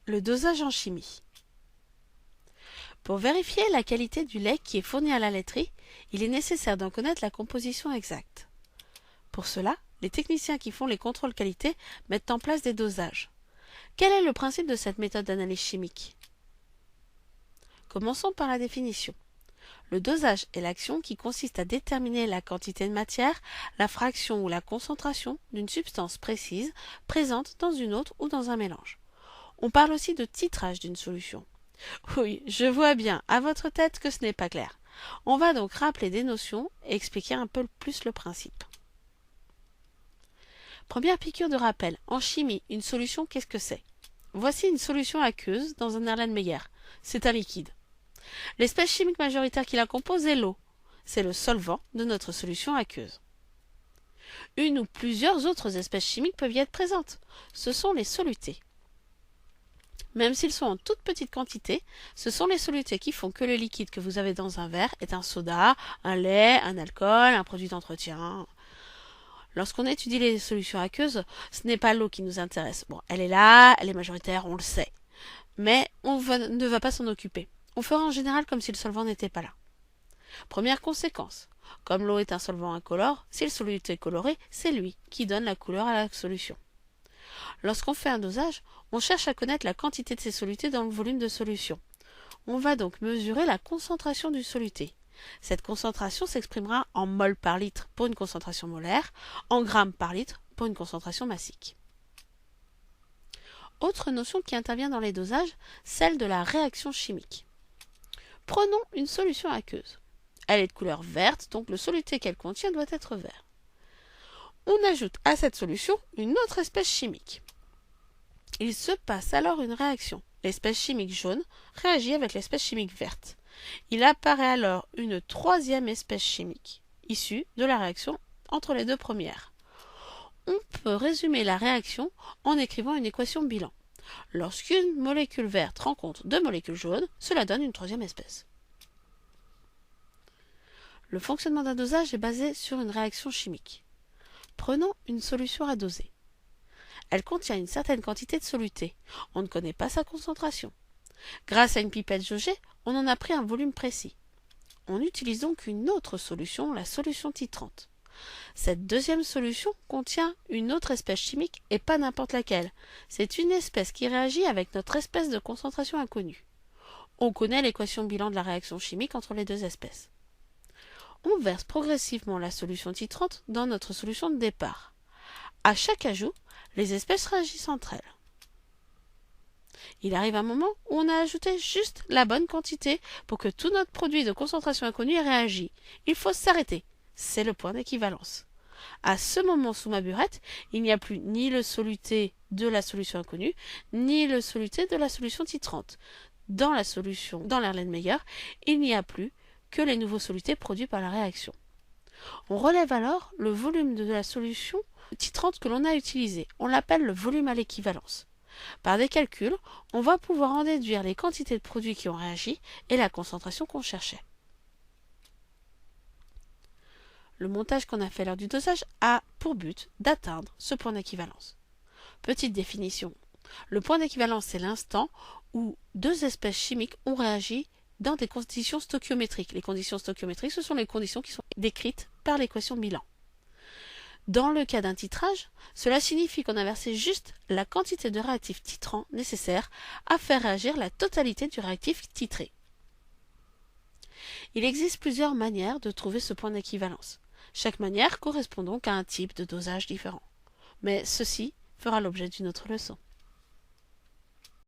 Le dosage en chimie. Pour vérifier la qualité du lait qui est fourni à la laiterie, il est nécessaire d'en connaître la composition exacte. Pour cela, les techniciens qui font les contrôles qualité mettent en place des dosages. Quel est le principe de cette méthode d'analyse chimique? Commençons par la définition. Le dosage est l'action qui consiste à déterminer la quantité de matière, la fraction ou la concentration d'une substance précise présente dans une autre ou dans un mélange. On parle aussi de titrage d'une solution. Oui, je vois bien à votre tête que ce n'est pas clair. On va donc rappeler des notions et expliquer un peu plus le principe. Première piqûre de rappel. En chimie, une solution, qu'est-ce que c'est? Voici une solution aqueuse dans un Erlenmeyer. C'est un liquide. L'espèce chimique majoritaire qui la compose est l'eau. C'est le solvant de notre solution aqueuse. Une ou plusieurs autres espèces chimiques peuvent y être présentes. Ce sont les solutés. Même s'ils sont en toute petite quantité, ce sont les solutés qui font que le liquide que vous avez dans un verre est un soda, un lait, un alcool, un produit d'entretien. Lorsqu'on étudie les solutions aqueuses, ce n'est pas l'eau qui nous intéresse. Bon, elle est là, elle est majoritaire, on le sait. Mais ne va pas s'en occuper. On fera en général comme si le solvant n'était pas là. Première conséquence. Comme l'eau est un solvant incolore, si le soluté est coloré, c'est lui qui donne la couleur à la solution. Lorsqu'on fait un dosage, on cherche à connaître la quantité de ces solutés dans le volume de solution. On va donc mesurer la concentration du soluté. Cette concentration s'exprimera en mol par litre pour une concentration molaire, en grammes par litre pour une concentration massique. Autre notion qui intervient dans les dosages, celle de la réaction chimique. Prenons une solution aqueuse. Elle est de couleur verte, donc le soluté qu'elle contient doit être vert. On ajoute à cette solution une autre espèce chimique. Il se passe alors une réaction. L'espèce chimique jaune réagit avec l'espèce chimique verte. Il apparaît alors une troisième espèce chimique, issue de la réaction entre les deux premières. On peut résumer la réaction en écrivant une équation bilan. Lorsqu'une molécule verte rencontre deux molécules jaunes, cela donne une troisième espèce. Le fonctionnement d'un dosage est basé sur une réaction chimique. Prenons une solution à doser. Elle contient une certaine quantité de soluté. On ne connaît pas sa concentration. Grâce à une pipette jaugée, on en a pris un volume précis. On utilise donc une autre solution, la solution titrante. Cette deuxième solution contient une autre espèce chimique et pas n'importe laquelle. C'est une espèce qui réagit avec notre espèce de concentration inconnue. On connaît l'équation bilan de la réaction chimique entre les deux espèces. On verse progressivement la solution titrante dans notre solution de départ. À chaque ajout, les espèces réagissent entre elles. Il arrive un moment où on a ajouté juste la bonne quantité pour que tout notre produit de concentration inconnue ait réagi. Il faut s'arrêter. C'est le point d'équivalence. À ce moment, sous ma burette, il n'y a plus ni le soluté de la solution inconnue, ni le soluté de la solution titrante. Dans l'Erlenmeyer, il n'y a plus que les nouveaux solutés produits par la réaction. On relève alors le volume de la solution titrante que l'on a utilisée. On l'appelle le volume à l'équivalence. Par des calculs, on va pouvoir en déduire les quantités de produits qui ont réagi et la concentration qu'on cherchait. Le montage qu'on a fait lors du dosage a pour but d'atteindre ce point d'équivalence. Petite définition. Le point d'équivalence, c'est l'instant où deux espèces chimiques ont réagi dans des conditions stoichiométriques. Les conditions stoichiométriques, ce sont les conditions qui sont décrites par l'équation bilan. Dans le cas d'un titrage, cela signifie qu'on a versé juste la quantité de réactif titrant nécessaire à faire réagir la totalité du réactif titré. Il existe plusieurs manières de trouver ce point d'équivalence. Chaque manière correspond donc à un type de dosage différent. Mais ceci fera l'objet d'une autre leçon.